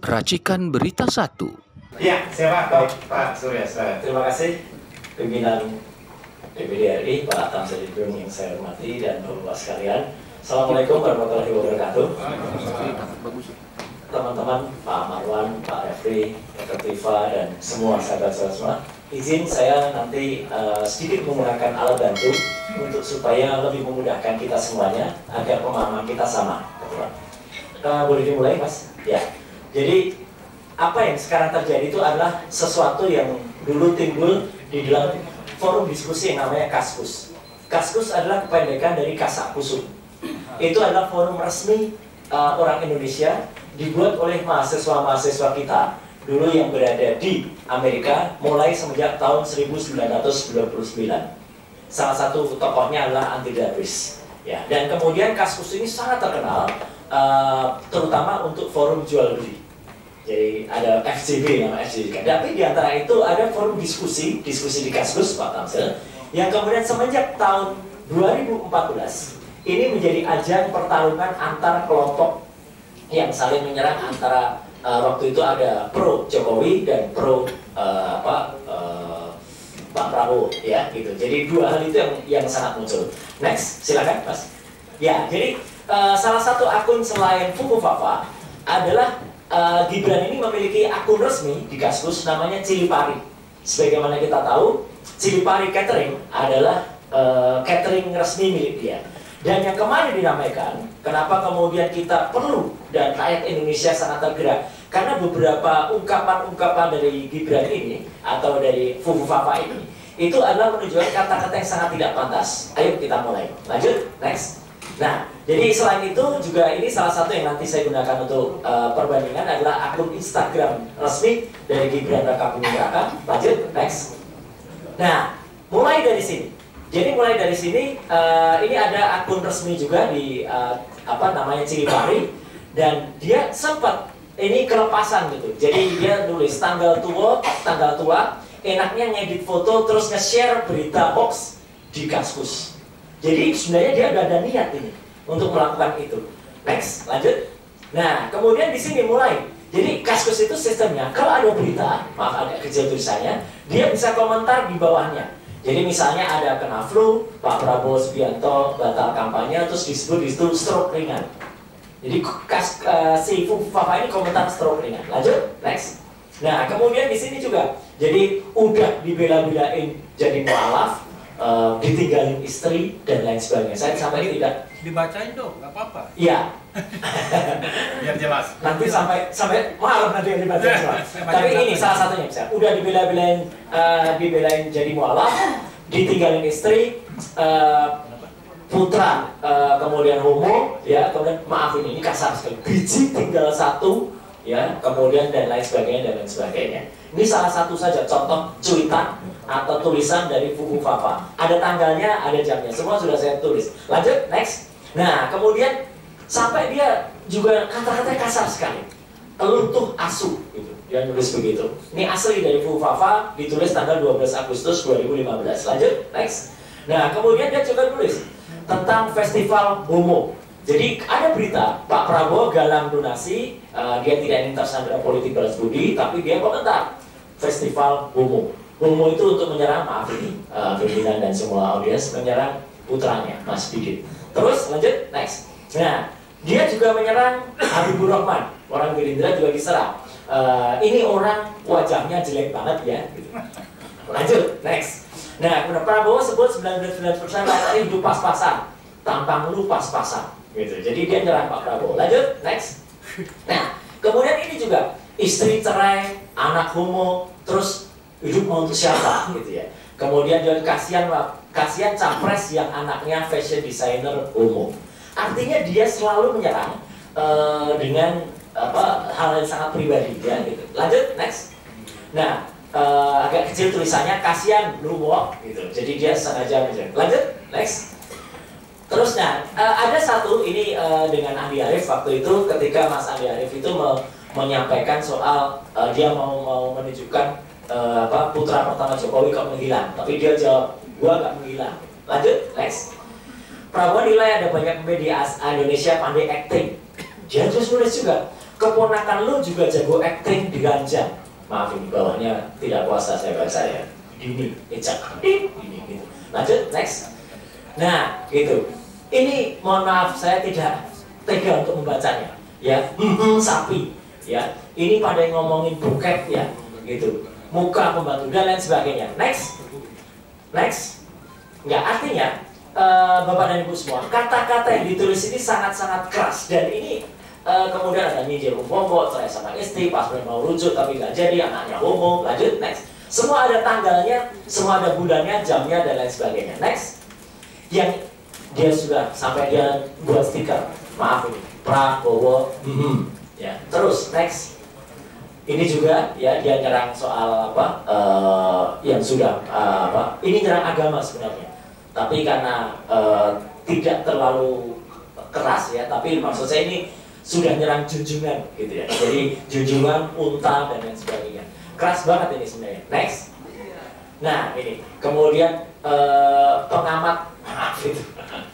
Racikan Berita 1. Ya, siapa? Baik, Pak Surya. Terima kasih pimpinan DPD RI, Pak Tamzil Hidayat yang saya hormati dan Bapak sekalian. Assalamualaikum warahmatullahi wabarakatuh. Teman-teman, Pak Marwan, Pak Refri, Dr. Tifa, dan semua sahabat-sahabat semua. Izin saya nanti sedikit menggunakan alat bantu untuk supaya lebih memudahkan kita semuanya agar pemahaman kita sama. Boleh dimulai, Mas? Ya. Jadi apa yang sekarang terjadi itu adalah sesuatu yang dulu timbul di dalam forum diskusi yang namanya Kaskus. Kaskus adalah kependekan dari Kasak Kusum. Itu adalah forum resmi orang Indonesia, dibuat oleh mahasiswa-mahasiswa kita dulu yang berada di Amerika mulai semenjak tahun 1999. Salah satu tokohnya adalah Andy Davis. Ya, dan kemudian Kaskus ini sangat terkenal, terutama untuk forum jual beli. Jadi ada FCB, nama FCB. Tapi di antara itu ada forum diskusi di Kaskus, Pak Tamzil, yang kemudian semenjak tahun 2014 ini menjadi ajang pertarungan antar kelompok yang saling menyerang antara waktu itu ada pro Jokowi dan pro Pak Prabowo, ya gitu. Jadi dua hal itu yang sangat muncul. Next, silakan, Mas. Ya, jadi salah satu akun selain Fukufafa adalah Gibran ini memiliki akun resmi di Kaskus namanya Cilipari. Sebagaimana kita tahu, Cilipari Catering adalah catering resmi milik dia. Dan yang kemarin dinamaikan, kenapa kemudian kita perlu dan rakyat Indonesia sangat tergerak, karena beberapa ungkapan-ungkapan dari Gibran ini atau dari Fukufafa ini, itu adalah menunjukkan kata-kata yang sangat tidak pantas. Ayo kita mulai. Lanjut, next. Nah, jadi selain itu juga ini salah satu yang nanti saya gunakan untuk perbandingan adalah akun Instagram resmi dari Gibran Rakabuming Raka. Lanjut, next. Nah, mulai dari sini. Jadi mulai dari sini ini ada akun resmi juga di namanya Cilipari, dan dia sempat ini kelepasan gitu. Jadi dia nulis tanggal tua, enaknya ngedit foto terus nge-share berita hoax di Kaskus. Jadi sebenarnya dia udah ada niat ini untuk melakukan itu. Next, lanjut. Nah, kemudian di sini mulai. Jadi Kaskus itu sistemnya, kalau ada berita, maaf agak kecil tulisannya, dia bisa komentar di bawahnya. Jadi misalnya ada kena flu, Pak Prabowo Subianto batal kampanye, terus disebut di situ stroke ringan. Jadi si Fukufafa ini komentar stroke ringan. Lanjut, next. Nah, kemudian di sini juga, jadi udah dibela-belain jadi mualaf, ditinggalin istri dan lain sebagainya. Saya sampai tidak dibacain dong, nggak apa-apa. Iya. Biar jelas. Nanti sampai malam nanti yang dibaca semua. Tapi ini salah satunya bisa. Udah dibelain jadi mualaf, ditinggalin istri, putra, kemudian homo, ya, kemudian maaf ini kasar sekali. Biji tinggal satu, ya, kemudian dan lain sebagainya. Ini salah satu saja contoh cuitan atau tulisan dari Fukufafa. Ada tanggalnya, ada jamnya, semua sudah saya tulis. Lanjut, next. Nah, kemudian sampai dia juga kata-katanya kasar sekali. Elutuh asu, gitu. Dia nulis begitu. Ini asli dari Fukufafa, ditulis tanggal 12 Agustus 2015. Lanjut, next. Nah, kemudian dia juga nulis tentang festival homo. Jadi ada berita Pak Prabowo galang donasi, dia tidak ingin tersandra politik balas budi, tapi dia komentar festival homo. Homo itu untuk menyerang, maaf ini pimpinan dan semua audiens, menyerang putranya Mas Didit. Terus lanjut, next. Nah, dia juga menyerang Habibur Rahman, orang Gerindra juga diserang. Ini orang wajahnya jelek banget ya. Gitu. Lanjut, next. Nah, Prabowo sebut 99% rakyat hidup pas-pasan, tampang lu pas-pasan. Gitu. Jadi dia nyerang Pak Prabowo. Lanjut, next. Nah, kemudian ini juga istri cerai, anak homo, terus hidup mau untuk siapa, gitu ya. Kemudian juga kasihan capres yang anaknya fashion designer homo. Artinya dia selalu menyerang dengan hal yang sangat pribadi, ya. Gitu. Lanjut, next. Nah, agak kecil tulisannya kasihan luwak, gitu. Jadi dia sengaja menyerang. Lanjut, next. Terus ada satu ini dengan Andi Arief waktu itu ketika Mas Andi Arief itu menyampaikan soal dia mau menunjukkan putra pertama Jokowi kok menghilang, tapi dia jawab gua gak menghilang. Lanjut, next. Prabowo nilai ada banyak media Indonesia pandai acting. Dia terus nulis juga keponakan lu juga jago acting di Ranjang. Maaf ini bawahnya tidak puasa saya baca ya. Ini, ini gitu. Lanjut, next. Nah, gitu. Ini mohon maaf saya tidak tega untuk membacanya. Ya, sapi. Ya, ini pada yang ngomongin bokep ya, gitu. Muka pembantu dan lain sebagainya. Next, next. Nggak, artinya Bapak dan Ibu semua, kata-kata yang ditulis ini sangat-sangat keras dan ini kemudian ada nyindir homo, cerai sama istri, pas mau rujuk tapi nggak jadi, anaknya homo. Lanjut, next. Semua ada tanggalnya, semua ada bulannya, jamnya dan lain sebagainya. Next, yang dia sudah sampai dia buat stiker, maaf ini, Prabowo, ya. Terus next, ini juga ya dia nyerang soal apa, yang sudah ini nyerang agama sebenarnya, tapi karena tidak terlalu keras ya, tapi maksud saya ini sudah nyerang junjungan gitu ya. Jadi junjungan, unta dan lain sebagainya. Keras banget ini sebenarnya. Next. Nah ini kemudian pengamat gitu.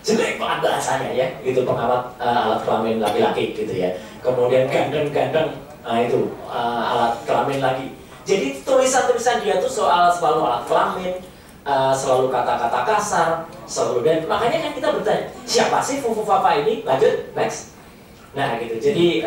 Jelek banget bahasanya ya. Gitu pengamat alat kelamin laki-laki gitu ya. Kemudian gandeng-gandeng itu alat kelamin lagi. Jadi tulisan-tulisan dia tuh soal selalu alat kelamin, selalu kata-kata kasar, selalu, dan makanya kan kita bertanya siapa sih Fufu Fafa ini? Lanjut, next. Nah gitu, jadi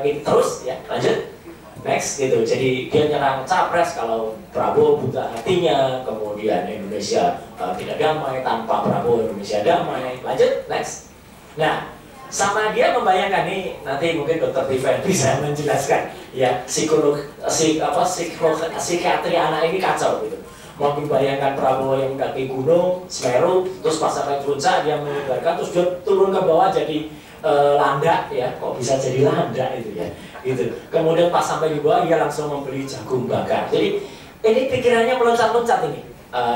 gitu, terus ya, lanjut, next gitu. Jadi dia nyerang capres kalau Prabowo buta hatinya, kemudian Indonesia tidak damai, tanpa Prabowo Indonesia damai. Lanjut, next. Nah, sama dia membayangkan nih, nanti mungkin Dr. Tiffen bisa menjelaskan ya, psikiatri anak ini kacau gitu. Mau membayangkan Prabowo yang mendaki gunung Semeru, terus pas sampai puncak dia menyebarkan, terus dia turun ke bawah jadi landak ya, kok bisa jadi landak itu ya, gitu. Kemudian pas sampai di bawah dia langsung membeli jagung bakar. Jadi ini pikirannya meloncat-loncat ini,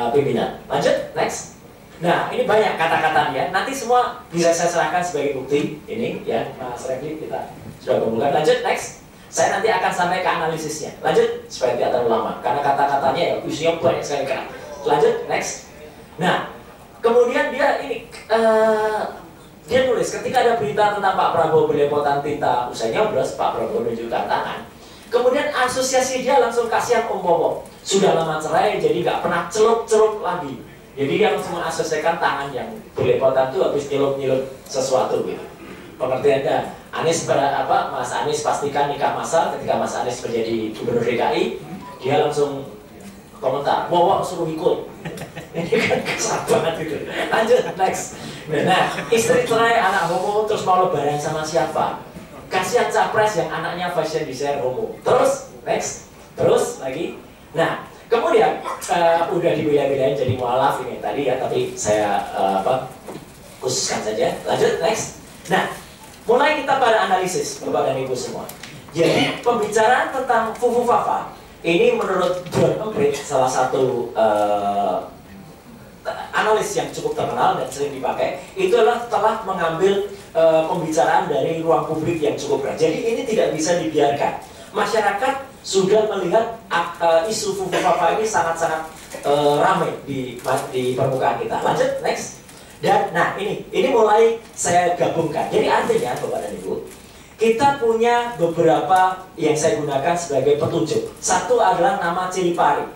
pimpinan. Lanjut, next. Nah ini banyak kata-katanya. Nanti semua bisa saya serahkan sebagai bukti ini ya, Mas Refli kita sudah kumpulkan. Lanjut, next. Saya nanti akan sampai ke analisisnya. Lanjut supaya tidak terlalu lama, karena kata-katanya ya isinya banyak sekali kan. Lanjut, next. Nah kemudian dia ini dia nulis ketika ada berita tentang Pak Prabowo belepotan tinta usai nyoblos, Pak Prabowo menunjukkan tangan. Kemudian asosiasi dia langsung kasihan Om Bowo, sudah lama cerai jadi nggak pernah celup-celup lagi. Jadi dia langsung mengasosiasikan tangan yang belepotan itu habis nyelup-nyelup sesuatu gitu. Pengertiannya, Mas Anies pastikan nikah massal ketika Mas Anies menjadi gubernur DKI, dia langsung komentar, Bowo suruh ikut. Ini kan kesal banget gitu. Lanjut, next. Nah, istri cerai, anak homo, terus mau lebaran sama siapa? Kasihan capres yang anaknya fashion designer homo. Terus, next. Terus lagi. Nah, kemudian udah dibela-belain jadi mualaf ini tadi ya, tapi saya khususkan saja. Lanjut, next. Nah, mulai kita pada analisis, Bapak dan Ibu semua. Jadi, pembicaraan tentang Fufu Fafa ini menurut John Emprit, salah satu analis yang cukup terkenal dan sering dipakai, itu adalah telah mengambil pembicaraan dari ruang publik yang cukup berat. Jadi ini tidak bisa dibiarkan. Masyarakat sudah melihat isu Fufu Fafa ini sangat-sangat ramai di permukaan kita. Lanjut, next. Dan nah ini mulai saya gabungkan. Jadi artinya Bapak dan Ibu, kita punya beberapa yang saya gunakan sebagai petunjuk. Satu adalah nama Cili Pari.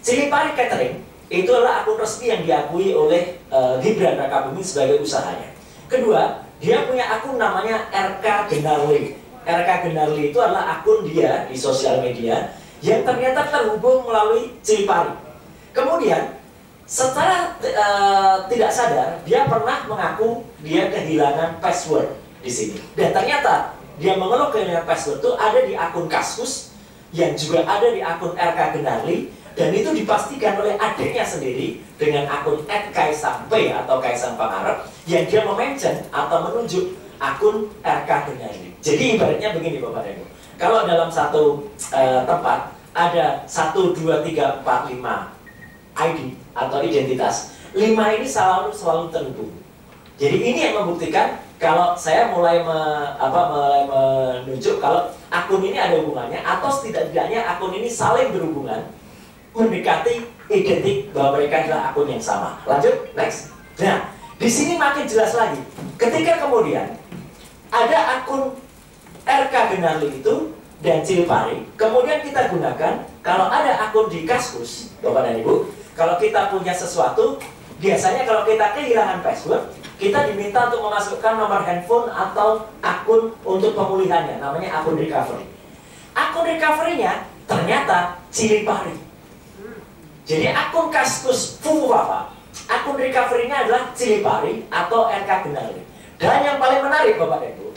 Cili Pari Catering itu adalah akun resmi yang diakui oleh Gibran Rakabuming sebagai usahanya. Kedua, dia punya akun namanya RK Genarli. RK Genarli itu adalah akun dia di sosial media yang ternyata terhubung melalui Cili Pari. Kemudian secara tidak sadar dia pernah mengaku dia kehilangan password di sini. Dan ternyata dia mengeluh kehilangan password itu ada di akun Kaskus yang juga ada di akun RK Genarli, dan itu dipastikan oleh adiknya sendiri dengan akun @kaisangp atau Kaisang Pangarep yang dia memention atau menunjuk akun RK Genarli. Jadi ibaratnya begini Bapak dan Ibu, kalau dalam satu tempat ada 1, 2, 3, 4, 5 ID atau identitas, 5 ini selalu terhubung. Jadi ini yang membuktikan kalau saya mulai menunjuk kalau akun ini ada hubungannya, atau setidaknya akun ini saling berhubungan, mendekati identik bahwa mereka adalah akun yang sama. Lanjut, next. Nah, di sini makin jelas lagi. Ketika kemudian ada akun RK Genarli itu dan Cilipari, kemudian kita gunakan kalau ada akun di Kaskus, Bapak dan Ibu, kalau kita punya sesuatu, biasanya kalau kita kehilangan password, kita diminta untuk memasukkan nomor handphone atau akun untuk pemulihannya, namanya akun recovery. Akun recovery-nya ternyata Cilipari. Jadi akun Kaskus Fufufafa, akun recovery-nya adalah Cilipari atau RK Genarli. Dan yang paling menarik Bapak dan Ibu,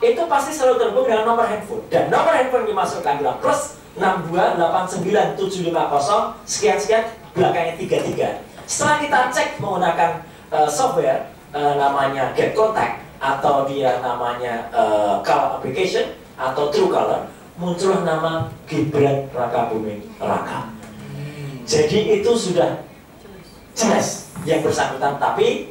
itu pasti selalu terhubung dengan nomor handphone. Dan nomor handphone yang dimasukkan adalah plus 6289750 sekian-sekian, belakangnya 33. Setelah kita cek menggunakan software namanya Get Contact atau dia namanya Call Application atau Truecaller, muncullah nama Gibran Rakabuming Raka. Jadi itu sudah jelas yang bersangkutan, tapi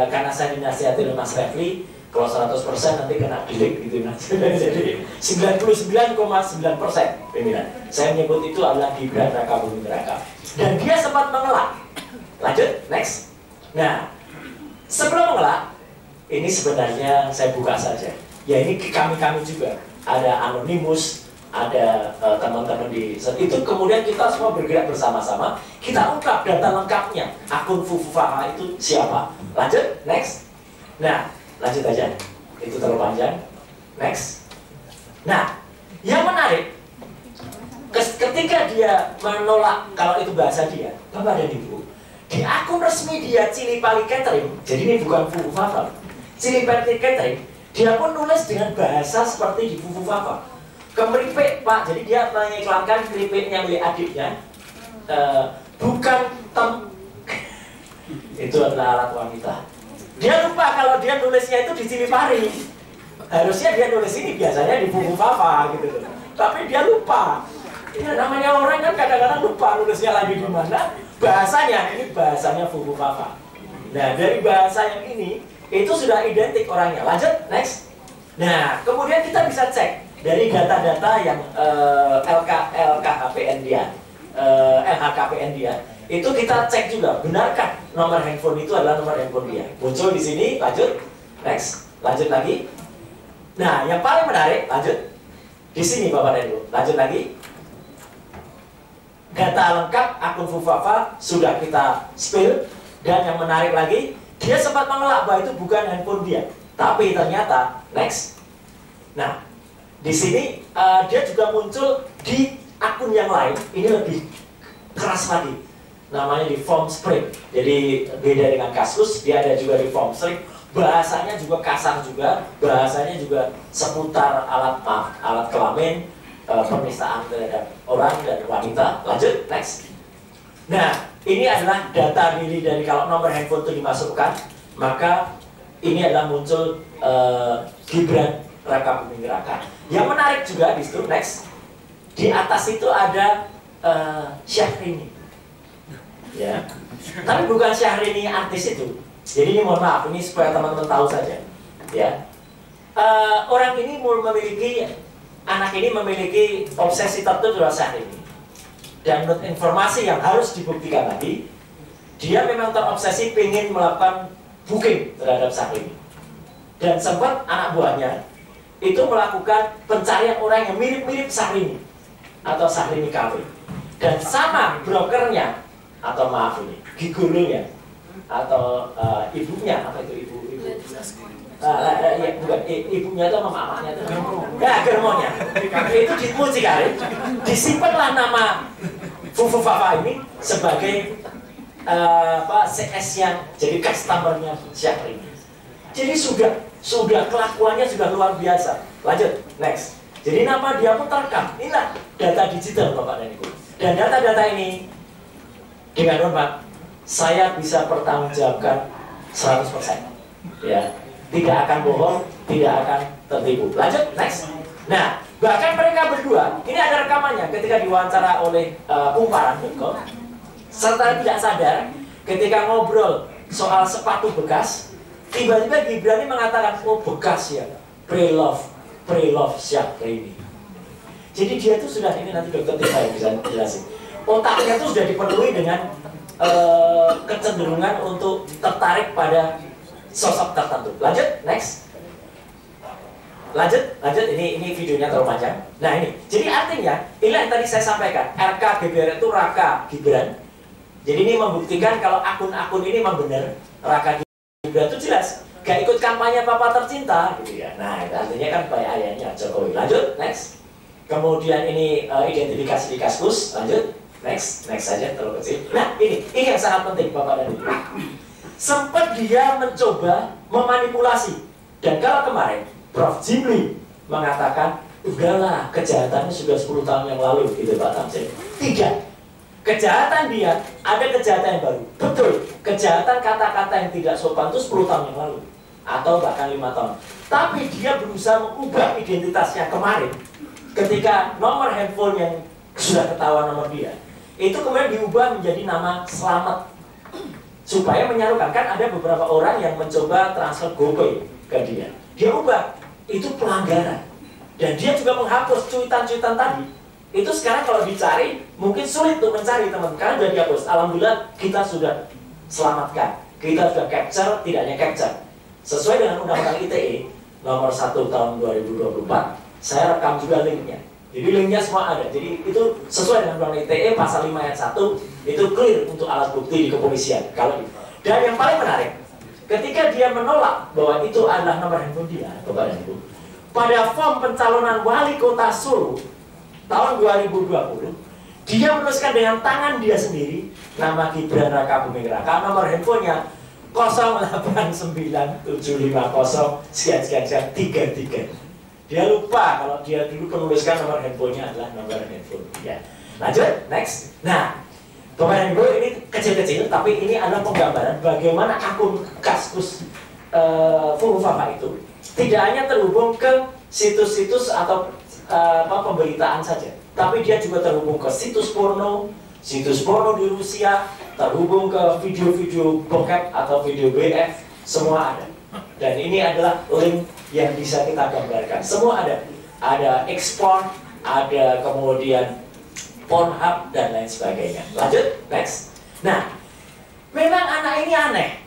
karena saya dinasihati oleh Mas Refli, kalau 100% nanti kena delete gitu Mas. Jadi 99,9% pimpinan. Saya menyebut itu adalah Gibran Rakabuming Raka. Dan dia sempat mengelak. Lanjut, next. Nah, sebelum mengelak, ini sebenarnya saya buka saja. Ya ini kami juga. Ada Anonymous, ada teman-teman di itu, kemudian kita semua bergerak bersama-sama, kita ungkap data lengkapnya, akun Fufufafa itu siapa. Lanjut, next. Nah, lanjut aja, itu terlalu panjang. Next. Nah, yang menarik, ketika dia menolak, kalau itu bahasa dia, Bapak dan Ibu, di akun resmi dia Cilipari Catering, jadi ini bukan Fufufafa, Cilipari Catering, dia pun nulis dengan bahasa seperti di Fufufafa. Kemeripik Pak, jadi dia mengiklankan keripiknya milik adiknya, bukan tem. Itu adalah alat wanita. Dia lupa kalau dia nulisnya itu di Cilipari. Harusnya dia nulis ini biasanya di Fufufafa gitu. Tapi dia lupa. Ya, namanya orang kan kadang-kadang lupa nulisnya lagi di mana. Bahasanya, ini bahasanya Fufufafa. Nah, dari bahasa yang ini, itu sudah identik orangnya. Lanjut, next. Nah, kemudian kita bisa cek dari data-data yang LHKPN dia, itu kita cek juga, benarkah nomor handphone itu adalah nomor handphone dia. Muncul di sini, lanjut, next, lanjut lagi. Nah, yang paling menarik, lanjut, di sini Bapak dan Ibu, lanjut lagi. Data lengkap akun Fufufafa sudah kita spill, dan yang menarik lagi, dia sempat mengelak bahwa itu bukan handphone dia, tapi ternyata, next. Nah, di sini dia juga muncul di akun yang lain, ini lebih keras lagi, namanya di Formspring. Jadi beda dengan Kaskus, dia ada juga di Formspring. Bahasanya juga kasar juga, bahasanya juga seputar alat kelamin, penistaan terhadap orang dan wanita. Lanjut, next. Nah, ini adalah data diri dari kalau nomor handphone itu dimasukkan, maka ini adalah muncul Gibran Rakabuming Raka. Yang menarik juga di situ, next, di atas itu ada Syahrini, ya. Tapi bukan Syahrini artis itu. Jadi ini mohon maaf, ini supaya teman-teman tahu saja, ya. Orang ini memiliki, anak ini memiliki obsesi tertentu terhadap Syahrini. Dan menurut informasi yang harus dibuktikan lagi, dia memang terobsesi ingin melakukan booking terhadap Syahrini. Dan sempat anak buahnya itu melakukan pencarian orang yang mirip-mirip Syahrini atau Syahrini Cafe, dan sama brokernya atau maaf ini gigurunya atau ibunya, apa itu ibu ya, bukan ibunya itu sama mamanya itu ya germonya itu di Mucikari, disimpanlah nama Fufufafa ini sebagai CS yang jadi customernya Syahrini. Jadi sudah kelakuannya sudah luar biasa. Lanjut, next. Jadi nama dia pun terekam. Inilah data digital Bapak dan Ibu. Dan data-data ini, dengan hormat, saya bisa pertanggungjawabkan 100%. Ya, tidak akan bohong, tidak akan tertipu. Lanjut, next. Nah, bahkan mereka berdua, ini ada rekamannya ketika diwawancara oleh Kumparan.com, serta tidak sadar ketika ngobrol soal sepatu bekas, tiba-tiba Gibran ini mengatakan, oh bekas ya, pre-love Syahrini. Jadi dia itu sudah, ini nanti dokter Tika yang bisa jelasin, otaknya itu sudah dipenuhi dengan kecenderungan untuk tertarik pada sosok tertentu. Lanjut, next. lanjut, ini videonya terlalu panjang. Nah ini, jadi artinya, inilah yang tadi saya sampaikan, RK GBR itu Raka Gibran. Jadi ini membuktikan kalau akun-akun ini memang benar, Raka Gibran itu jelas, gak ikut kampanye papa tercinta, gitu ya. Nah itu artinya kan baik ayahnya Jokowi. Lanjut, next. Kemudian ini identifikasi di Kaskus, lanjut, next saja terlalu kecil. Nah ini yang sangat penting Bapak dan Ibu. Sempat dia mencoba memanipulasi, dan kalau kemarin Prof. Jimli mengatakan, udahlah kejahatannya sudah 10 tahun yang lalu, gitu Pak Tamzil. Tidak. Kejahatan dia, ada kejahatan yang baru. Betul, kejahatan kata-kata yang tidak sopan itu 10 tahun yang lalu. Atau bahkan 5 tahun. Tapi dia berusaha mengubah identitasnya kemarin. Ketika nomor handphone yang sudah ketahuan nomor dia, itu kemudian diubah menjadi nama Slamet. Supaya menyarukan, kan ada beberapa orang yang mencoba transfer GoPay ke dia. Dia ubah, itu pelanggaran. Dan dia juga menghapus cuitan-cuitan tadi. Itu sekarang kalau dicari, mungkin sulit untuk mencari teman-teman. Karena sudah dihapus. Alhamdulillah kita sudah selamatkan. Kita sudah capture, tidak hanya capture. Sesuai dengan Undang-Undang ITE nomor 1 tahun 2024, saya rekam juga linknya. Jadi linknya semua ada. Jadi itu sesuai dengan Undang-Undang ITE pasal 5 ayat 1, itu clear untuk alat bukti di kepolisian. Dan yang paling menarik, ketika dia menolak bahwa itu adalah nomor handphone dia, Bapak dan Ibu, pada form pencalonan wali kota Solo tahun 2020, dia menuliskan dengan tangan dia sendiri nama Gibran Raka Buming Raka, nomor handphonenya 089750 sekian 33. Dia lupa kalau dia dulu menuliskan nomor handphonenya adalah nomor handphone dia. Lanjut, next. Nah, Bapak dan Ibu, ini kecil-kecil, tapi ini adalah penggambaran bagaimana akun Kaskus Furufafa itu tidak hanya terhubung ke situs-situs atau pemberitaan saja, tapi dia juga terhubung ke situs porno di Rusia, terhubung ke video-video bokep atau video BF, semua ada. Dan ini adalah link yang bisa kita gambarkan. Semua ada. Ada ekspor, ada kemudian Pornhub dan lain sebagainya. Lanjut, next. Nah, memang anak ini aneh.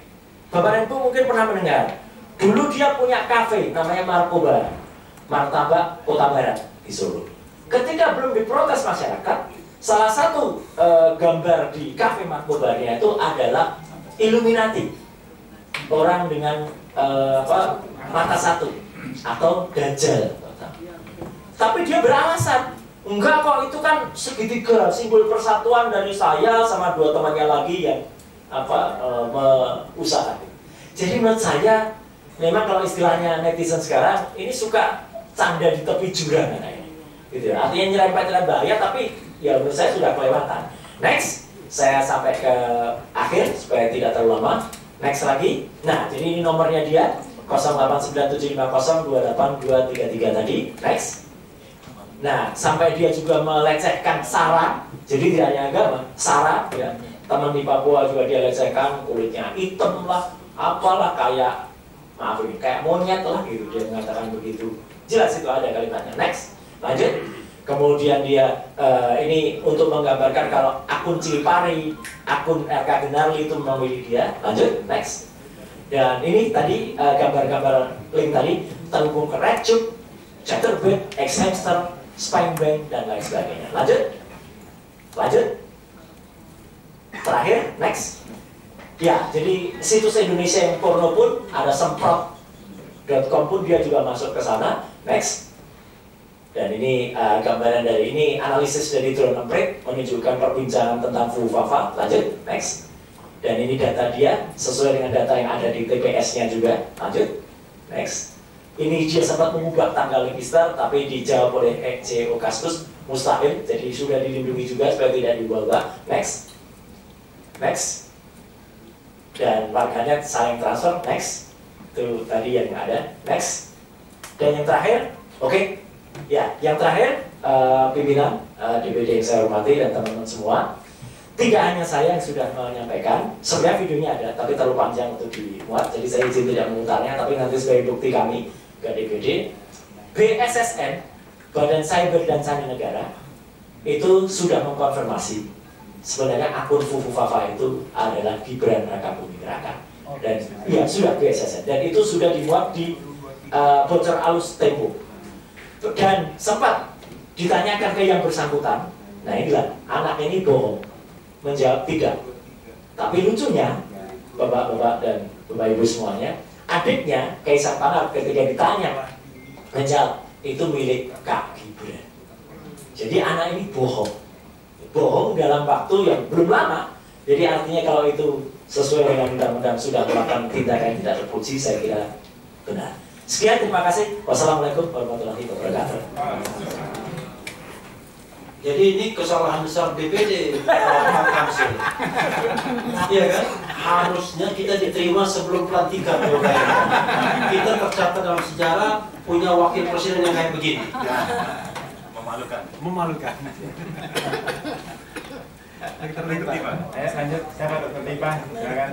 Bapak dan Ibu mungkin pernah mendengar. Dulu dia punya kafe namanya Martabak Kota Barat di Solo. Ketika belum diprotes masyarakat, salah satu gambar di kafe Markobarnya itu adalah Illuminati, orang dengan mata satu atau Dajjal. Tapi dia beralasan, enggak kok, itu kan segitiga, simbol persatuan dari saya sama 2 temannya lagi yang usaha. Jadi menurut saya, memang kalau istilahnya netizen sekarang ini suka canda di tepi jurang gitu ya. Artinya nyerempet bahaya, tapi ya menurut saya sudah kelewatan. Next, saya sampai ke akhir supaya tidak terlalu lama. Next lagi. Nah, jadi ini nomornya dia 089750282233 tadi. Next. Nah, sampai dia juga melecehkan Sarah. Jadi dia hanya agama, Sarah ya. Teman di Papua juga dia lecehkan, kulitnya hitam lah, apalah, kayak kayak monyet lah gitu, dia mengatakan begitu. Jelas itu ada kalimatnya. Next. Lanjut. Kemudian dia ini untuk menggambarkan kalau akun Cilipari, akun RK Genarli itu memilih dia. Lanjut, next. Dan ini tadi gambar-gambar link tadi terhubung ke RedTube, Chatterbait, Xhamster, Spinebank dan lain sebagainya. Lanjut, terakhir, next. Ya, jadi situs Indonesia yang porno pun ada, semprot.com pun dia juga masuk ke sana. Next. Dan ini gambaran dari ini, analisis dari drone emprit menunjukkan perbincangan tentang Furufafa. Lanjut, next. Dan ini data dia sesuai dengan data yang ada di TPS-nya juga. Lanjut, next. Ini dia sempat mengubah tanggal register, tapi dijawab oleh CEO Kaskus, mustahil. Jadi sudah dilindungi juga supaya tidak dibawa. Next, dan warganya saling transfer. Next, itu tadi yang ada. Next, dan yang terakhir, oke. Ya, yang terakhir, pimpinan DPD yang saya hormati dan teman-teman semua, tidak hanya saya yang sudah menyampaikan, sebenarnya videonya ada, tapi terlalu panjang untuk dimuat, jadi saya izin tidak memutarnya, tapi nanti sebagai bukti kami ke DPD, BSSN, Badan Cyber dan Sandi Negara, itu sudah mengkonfirmasi sebenarnya akun Furufafa itu adalah Gibran Raka Buming Raka, dan ya sudah BSSN, dan itu sudah dimuat di bocor alus Tempo. Dan sempat ditanyakan ke yang bersangkutan, nah inilah anak ini bohong, menjawab tidak. Tapi lucunya, bapak-bapak dan bapak ibu semuanya, adiknya Kaisar Pangarep ketika ditanya menjawab itu milik Kak Gibran. Jadi anak ini bohong dalam waktu yang belum lama. Jadi artinya kalau itu sesuai dengan undang-undang sudah melakukan tindakan tidak terpuji, saya kira benar. Sekian, terima kasih. Wassalamualaikum warahmatullahi wabarakatuh. Jadi ini kesalahan besar DPD Pak Kamsil. Iya kan? Harusnya kita diterima sebelum pelantikan. Kita tercatat dalam sejarah punya wakil presiden yang kayak begini. Memalukan. Memalukan. Dokter Tipa. Lanjut, siapa Dokter Tipa? Silakan.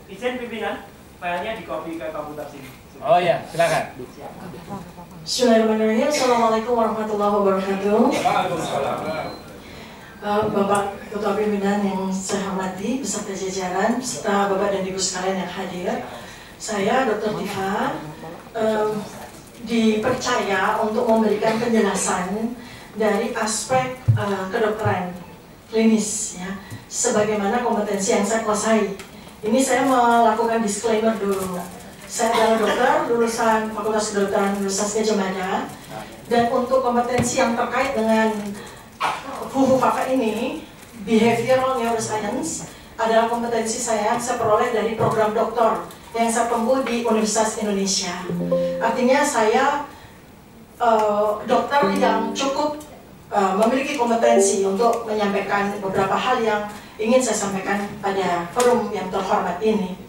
Izin pimpinan, filenya di copy ke komputer sini. Oh iya, silakan. Bismillahirrahmanirrahim. Assalamualaikum warahmatullahi wabarakatuh. Waalaikumsalam. Bapak Ketua Pimpinan yang saya hormati, beserta jajaran, beserta Bapak dan Ibu sekalian yang hadir, saya Dr. Tifa dipercaya untuk memberikan penjelasan dari aspek kedokteran klinis, ya, sebagaimana kompetensi yang saya kuasai. Ini saya melakukan disclaimer dulu. Saya adalah dokter lulusan Fakultas Kedokteran Universitas Gadjah Mada, dan untuk kompetensi yang terkait dengan FUFU-FAFA ini, Behavioral Neuroscience, adalah kompetensi saya peroleh dari program doktor yang saya tempuh di Universitas Indonesia. Artinya saya dokter yang cukup memiliki kompetensi untuk menyampaikan beberapa hal yang ingin saya sampaikan pada forum yang terhormat ini.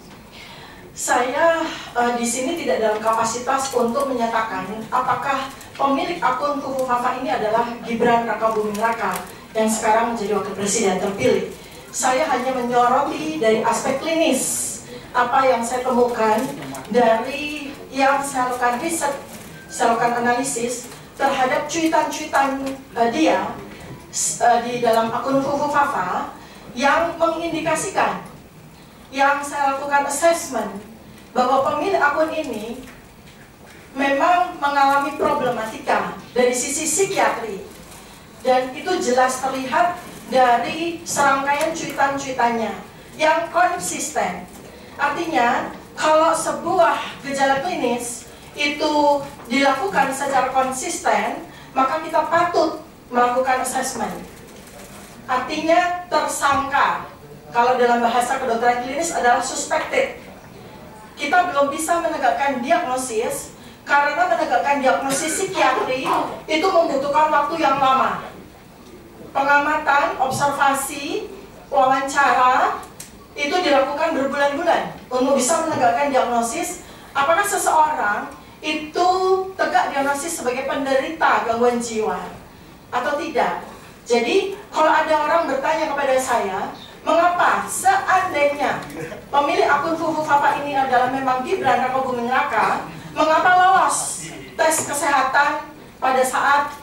Saya di sini tidak dalam kapasitas untuk menyatakan apakah pemilik akun FUFU-FAFA ini adalah Gibran Rakabuming Raka yang sekarang menjadi wakil presiden terpilih. Saya hanya menyoroti dari aspek klinis apa yang saya temukan dari yang saya lakukan riset, saya lakukan analisis terhadap cuitan-cuitan dia di dalam akun FUFU-FAFA yang mengindikasikan, yang saya lakukan assessment bahwa pemilik akun ini memang mengalami problematika dari sisi psikiatri, dan itu jelas terlihat dari serangkaian cuitan-cuitannya yang konsisten. Artinya kalau sebuah gejala klinis itu dilakukan secara konsisten, maka kita patut melakukan assessment. Artinya tersangka, kalau dalam bahasa kedokteran klinis adalah suspected. Kita belum bisa menegakkan diagnosis, karena menegakkan diagnosis psikiatri itu membutuhkan waktu yang lama. Pengamatan, observasi, wawancara, itu dilakukan berbulan-bulan untuk bisa menegakkan diagnosis apakah seseorang itu tegak diagnosis sebagai penderita gangguan jiwa atau tidak. Jadi kalau ada orang bertanya kepada saya, mengapa seandainya pemilik akun FUFU-FAFA ini adalah memang Gibran Rakabuming Raka, mengapa lolos tes kesehatan pada saat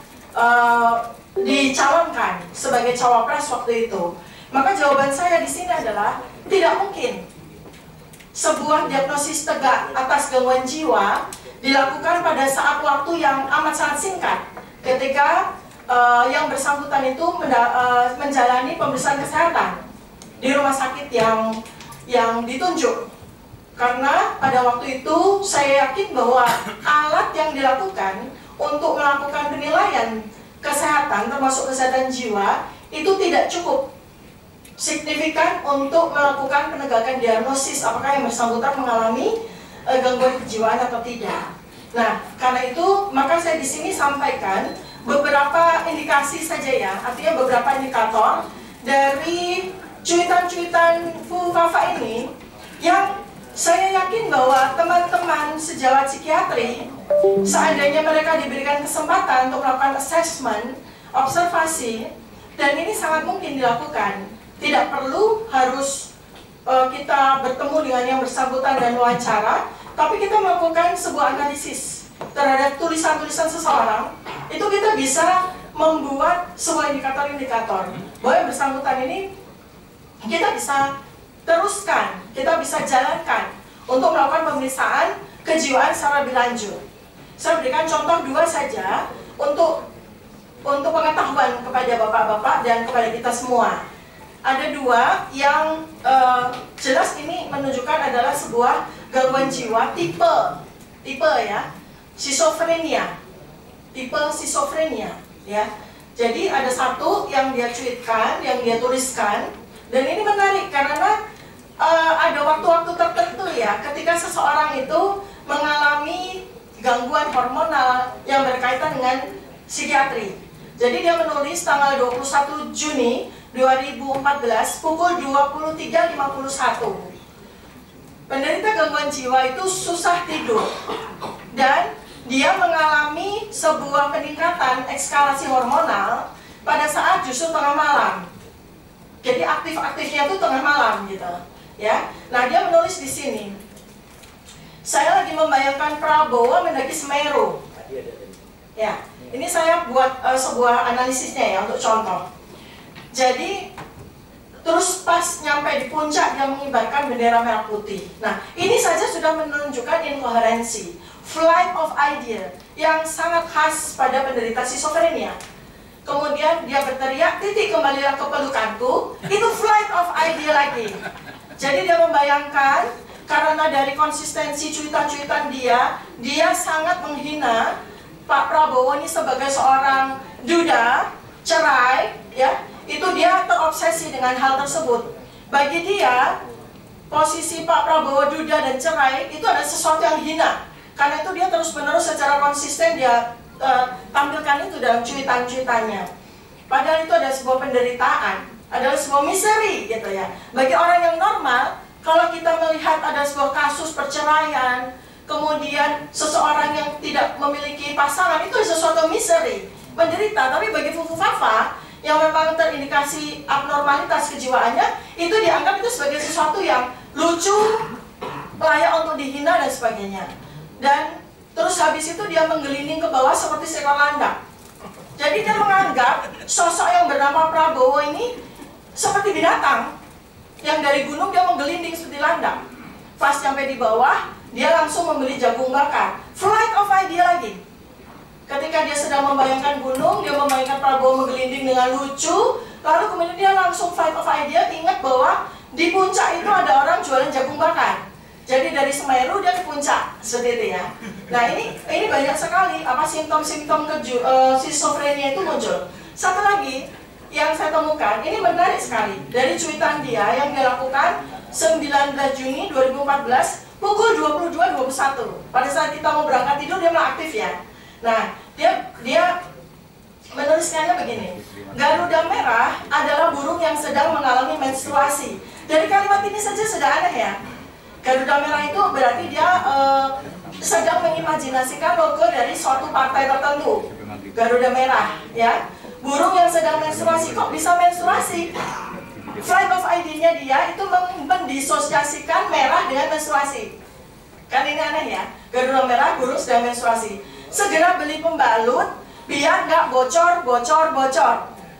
dicalonkan sebagai cawapres waktu itu? Maka jawaban saya di sini adalah tidak mungkin sebuah diagnosis tegak atas gangguan jiwa dilakukan pada saat waktu yang amat sangat singkat ketika yang bersangkutan itu menjalani pemeriksaan kesehatan di rumah sakit yang ditunjuk. Karena pada waktu itu saya yakin bahwa alat yang dilakukan untuk melakukan penilaian kesehatan termasuk kesehatan jiwa itu tidak cukup signifikan untuk melakukan penegakan diagnosis apakah yang bersangkutan mengalami gangguan kejiwaan atau tidak. Nah, karena itu maka saya di sini sampaikan beberapa indikasi saja, ya, artinya beberapa indikator dari cuitan-cuitan FUFU-FAFA ini yang saya yakin bahwa teman-teman sejawat psikiatri, seandainya mereka diberikan kesempatan untuk melakukan assessment, observasi, dan ini sangat mungkin dilakukan. Tidak perlu harus kita bertemu dengan yang bersangkutan dan wawancara, tapi kita melakukan sebuah analisis terhadap tulisan-tulisan seseorang. Itu kita bisa membuat sebuah indikator-indikator bahwa yang bersangkutan ini kita bisa teruskan kita bisa jalankan untuk melakukan pemeriksaan kejiwaan secara lebih lanjut. Saya berikan contoh 2 saja untuk pengetahuan kepada bapak-bapak dan kepada kita semua. Ada 2 yang jelas ini menunjukkan adalah sebuah gangguan jiwa tipe ya, schizophrenia, tipe schizophrenia ya. Jadi ada satu yang dia cuitkan, yang dia tuliskan, dan ini menarik karena ada waktu-waktu tertentu ya, ketika seseorang itu mengalami gangguan hormonal yang berkaitan dengan psikiatri. Jadi dia menulis tanggal 21 Juni 2014 pukul 23.51. Penderita gangguan jiwa itu susah tidur dan dia mengalami sebuah peningkatan ekskalasi hormonal pada saat justru tengah malam. Jadi aktif-aktifnya itu tengah malam gitu, ya. Nah, dia menulis di sini. Saya lagi membayangkan Prabowo mendaki Semeru. Ya, ini saya buat sebuah analisisnya ya untuk contoh. Jadi terus pas nyampe di puncak dia mengibarkan bendera merah putih. Nah, ini saja sudah menunjukkan inkoherensi, flight of idea yang sangat khas pada penderita schizophrenia. Kemudian dia berteriak, titik kembalilah ke pelukanku, itu flight of idea lagi. Jadi dia membayangkan karena dari konsistensi cuitan-cuitan dia sangat menghina Pak Prabowo ini sebagai seorang duda, cerai, ya. Itu dia terobsesi dengan hal tersebut. Bagi dia, posisi Pak Prabowo duda dan cerai itu adalah sesuatu yang hina. Karena itu dia terus-menerus secara konsisten dia tampilkan itu dalam cuitan-cuitannya. Padahal itu adalah sebuah penderitaan, adalah sebuah misery gitu ya. Bagi orang yang normal, kalau kita melihat ada sebuah kasus perceraian, kemudian seseorang yang tidak memiliki pasangan, itu sesuatu misery, menderita. Tapi bagi Fufu Fafa yang memang terindikasi abnormalitas kejiwaannya, itu dianggap itu sebagai sesuatu yang lucu, layak untuk dihina dan sebagainya. Dan terus habis itu dia menggelinding ke bawah seperti seekor landak. Jadi dia menganggap sosok yang bernama Prabowo ini seperti binatang yang dari gunung dia menggelinding seperti landak. Pas sampai di bawah, dia langsung membeli jagung bakar. Flight of idea lagi. Ketika dia sedang membayangkan gunung, dia membayangkan Prabowo menggelinding dengan lucu, lalu kemudian dia langsung flight of idea, ingat bahwa di puncak itu ada orang jualan jagung bakar. Jadi dari Semeru dia ke puncak, seperti itu ya. Nah ini banyak sekali apa simptom-simptom schizophrenia itu muncul. Satu lagi yang saya temukan, ini menarik sekali. Dari cuitan dia yang dia lakukan 19 Juni 2014 pukul 22.21. Pada saat kita mau berangkat tidur dia malah aktif ya. Nah, dia menuliskannya begini. Garuda merah adalah burung yang sedang mengalami menstruasi. Dari kalimat ini saja sudah aneh ya. Garuda merah itu berarti dia sedang mengimajinasikan logo dari suatu partai tertentu. Garuda merah, ya. Burung yang sedang menstruasi, kok bisa menstruasi? Flight of idea-nya dia itu mendisosiasikan merah dengan menstruasi. Kan ini aneh ya. Garuda merah, burung sedang menstruasi. Segera beli pembalut biar nggak bocor.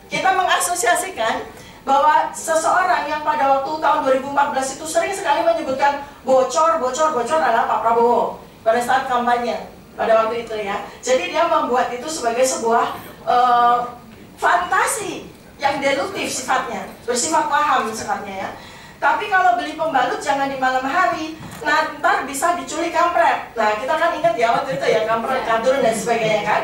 Kita mengasosiasikan bahwa seseorang yang pada waktu tahun 2014 itu sering sekali menyebutkan bocor adalah Pak Prabowo pada saat kampanye pada waktu itu ya. Jadi dia membuat itu sebagai sebuah fantasi yang deduktif sifatnya, bersifat paham sifatnya ya. Tapi kalau beli pembalut jangan di malam hari, ntar bisa diculik kampret. Nah kita kan ingat ya waktu itu ya, kampret, kadrun dan sebagainya kan.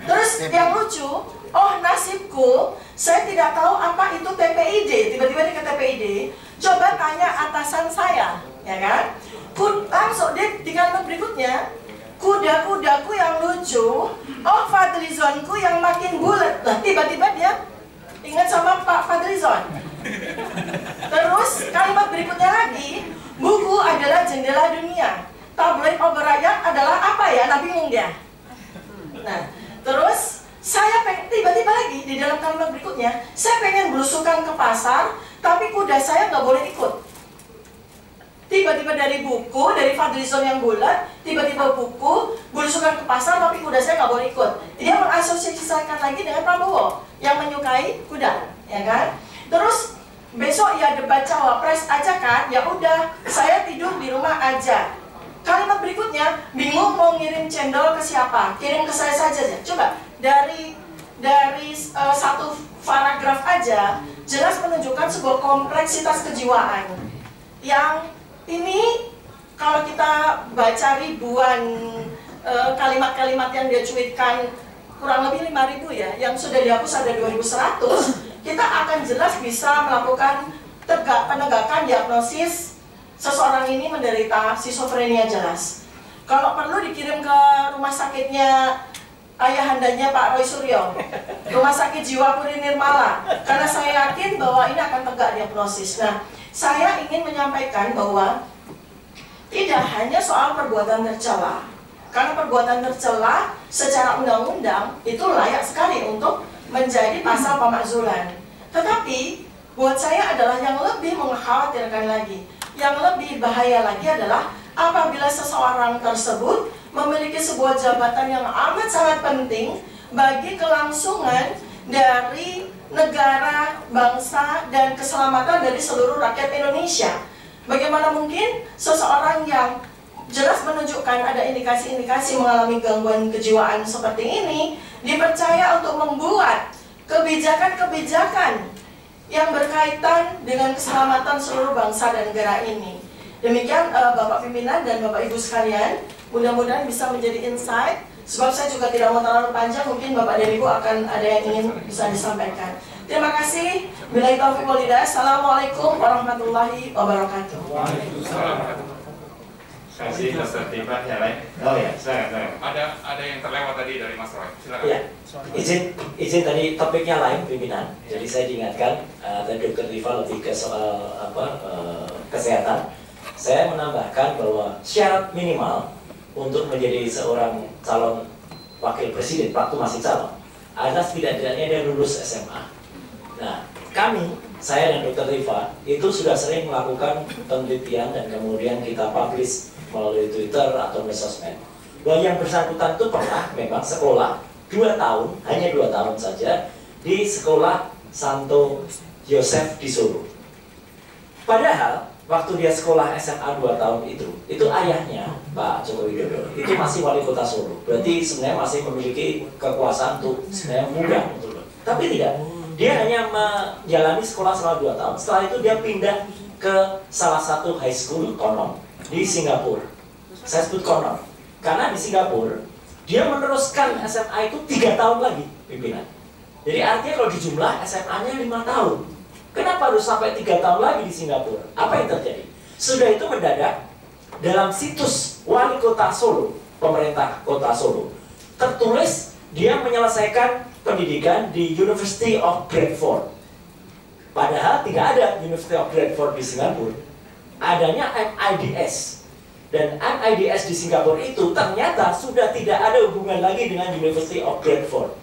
Terus yang lucu, oh nasibku, saya tidak tahu apa itu TPID. Tiba-tiba dia ke TPID, coba tanya atasan saya, ya kan. Langsung di kalimat berikutnya, kuda-kudaku yang lucu, oh Fadlizonku yang makin bulat. Nah tiba-tiba dia ingat sama Pak Fadlizon. Terus kalimat berikutnya lagi, buku adalah jendela dunia, tabloid obor rakyat adalah apa ya? Nah bingung dia. Nah terus saya pengen, tiba-tiba lagi di dalam kalimat berikutnya, saya pengen belusukan ke pasar, tapi kuda saya nggak boleh ikut. Tiba-tiba dari buku, dari Fadlizon yang bulat, tiba-tiba buku, belusukan ke pasar, tapi kuda saya nggak boleh ikut. Dia mengasosiasikan lagi dengan Prabowo yang menyukai kuda, ya kan? Terus besok ya debat cawapres aja kan, ya udah saya tidur di rumah aja. Kalimat berikutnya, bingung mau ngirim cendol ke siapa, kirim ke saya saja. Coba dari satu paragraf aja jelas menunjukkan sebuah kompleksitas kejiwaan yang ini kalau kita baca ribuan kalimat-kalimat yang dia cuitkan, kurang lebih 5.000 ya, yang sudah dihapus ada 2.100, kita akan jelas bisa melakukan penegakan diagnosis seseorang ini menderita skizofrenia jelas. Kalau perlu dikirim ke rumah sakitnya ayahandanya Pak Roy Suryo, Rumah Sakit Jiwa Puri Nirmala, karena saya yakin bahwa ini akan tegak diagnosis. Nah, saya ingin menyampaikan bahwa tidak hanya soal perbuatan tercela, karena perbuatan tercela secara undang-undang itu layak sekali untuk menjadi pasal pemakzulan. Tetapi buat saya adalah yang lebih mengkhawatirkan lagi, yang lebih bahaya lagi adalah apabila seseorang tersebut memiliki sebuah jabatan yang amat sangat penting bagi kelangsungan dari negara, bangsa, dan keselamatan dari seluruh rakyat Indonesia. Bagaimana mungkin seseorang yang jelas menunjukkan ada indikasi-indikasi mengalami gangguan kejiwaan seperti ini dipercaya untuk membuat kebijakan-kebijakan yang berkaitan dengan keselamatan seluruh bangsa dan negara ini. Demikian Bapak Pimpinan dan Bapak Ibu sekalian, mudah-mudahan bisa menjadi insight. Sebab saya juga tidak mau terlalu panjang, mungkin Bapak dan Ibu akan ada yang ingin bisa disampaikan. Terima kasih. Billahi taufiq wal hidayah. Assalamualaikum warahmatullahi wabarakatuh. Waalaikumsalam. Terima kasih Dr. Tifa. Yang lain? Oh ya, silakan. Ada yang terlewat tadi dari Mas Roy. Silakan. Ya, izin tadi topiknya lain pimpinan. Jadi saya diingatkan tadi Dr. Tifa lebih ke soal kesehatan. Saya menambahkan bahwa syarat minimal untuk menjadi seorang calon wakil presiden waktu masih calon adalah setidaknya dia lulus SMA. Nah, saya dan Dr. Rifa itu sudah sering melakukan penelitian dan kemudian kita publish melalui Twitter atau sosmed bahwa yang bersangkutan itu pernah memang sekolah 2 tahun, hanya 2 tahun saja di sekolah Santo Yosef di Solo. Padahal waktu dia sekolah SMA 2 tahun itu ayahnya Pak Joko Widodo itu masih wali kota Solo. Berarti sebenarnya masih memiliki kekuasaan untuk sebenarnya mudah untuk. Tapi tidak, dia hanya menjalani sekolah selama 2 tahun. Setelah itu dia pindah ke salah satu high school konon di Singapura. Saya sebut konon karena di Singapura dia meneruskan SMA itu 3 tahun lagi pimpinan. Jadi artinya kalau dijumlah SMA-nya 5 tahun. Kenapa harus sampai 3 tahun lagi di Singapura? Apa yang terjadi? Sudah itu mendadak dalam situs wali kota Solo, pemerintah kota Solo, tertulis dia menyelesaikan pendidikan di University of Bradford. Padahal tidak ada University of Bradford di Singapura. Adanya MIDS. Dan MIDS di Singapura itu ternyata sudah tidak ada hubungan lagi dengan University of Bradford.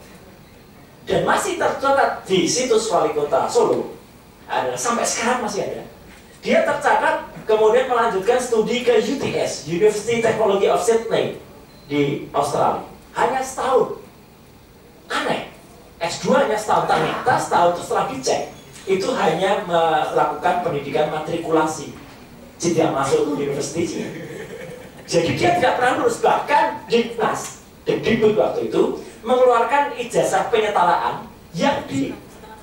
Dan masih tercatat di situs wali kota Solo. Sampai sekarang masih ada. Dia tercatat kemudian melanjutkan studi ke UTS, University Technology of Sydney di Australia. Hanya setahun. Aneh. S2 hanya setahun. Ternyata setahun itu setelah dicek, itu hanya melakukan pendidikan matrikulasi. Tidak masuk university. Jadi dia tidak pernah lulus. Bahkan Dignas, Dikdikbud waktu itu mengeluarkan ijazah penyetaraan yang di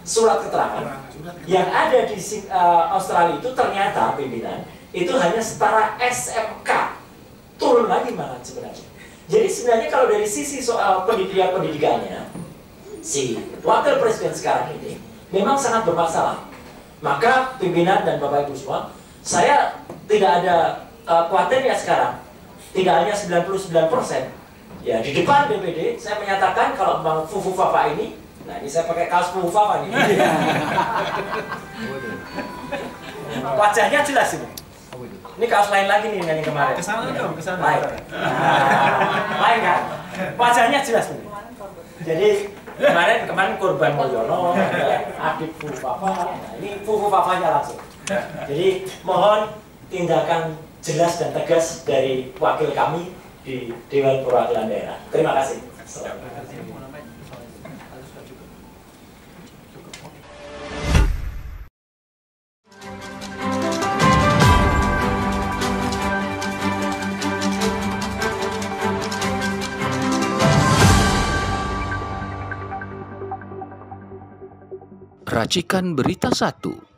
surat keterangan yang ada di Australia itu ternyata pimpinan itu hanya setara SMK, turun lagi malah sebenarnya. Jadi sebenarnya kalau dari sisi soal pendidikannya si wakil presiden sekarang ini memang sangat bermasalah. Maka pimpinan dan Bapak Ibu semua, saya tidak ada khawatir ya sekarang, tidak hanya 99%. Ya di depan DPD saya menyatakan kalau Bang Fufu Fafa ini, nah ini saya pakai kaos Fufu Fafa nih. Wajahnya jelas ini. Ini kaos lain lagi nih dengan yang kemarin. Kesana dong, kesana. Lain. Lain kan? Wajahnya jelas nih. Jadi kemarin Kurban Mulyono, Adib Fufu Fafa. Nah, ini Fufu Fafanya langsung. Jadi mohon tindakan jelas dan tegas dari wakil kami di Dewan Perwakilan Daerah. Terima kasih. Racikan Berita 1.